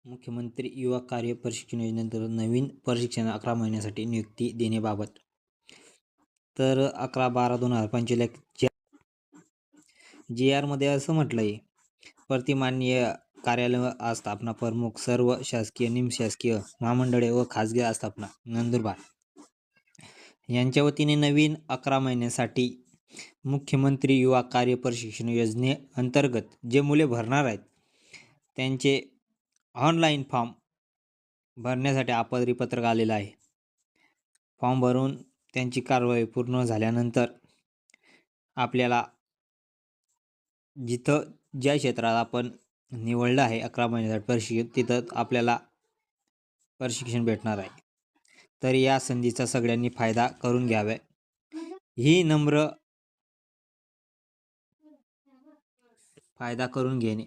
मुख्यमंत्री युवा कार्य प्रशिक्षण योजनेअंतर्गत नवीन प्रशिक्षण 11 महिन्यासाठी नियुक्ती देण्याबाबत. तर 11/12/2025 जी आरमध्ये असं म्हटलं आहे, प्रतिमान्य कार्यालय आस्थापना प्रमुख सर्व शासकीय निमशासकीय महामंडळे व खाजगी आस्थापना नंदुरबार यांच्या वतीने नवीन 11 महिन्यासाठी मुख्यमंत्री युवा कार्य प्रशिक्षण योजनेअंतर्गत जे मुले भरणार आहेत त्यांचे ऑनलाईन फॉर्म भरण्यासाठी आपत्तीपत्रक आलेलं आहे. फॉर्म भरून त्यांची कारवाई पूर्ण झाल्यानंतर आपल्याला जिथं ज्या क्षेत्रात आपण निवडलं आहे 11 महिन्यासाठी प्रशिक्षण, तिथं आपल्याला प्रशिक्षण भेटणार आहे. तर या संधीचा सगळ्यांनी फायदा करून घ्यावा ही नम्र फायदा करून घेणे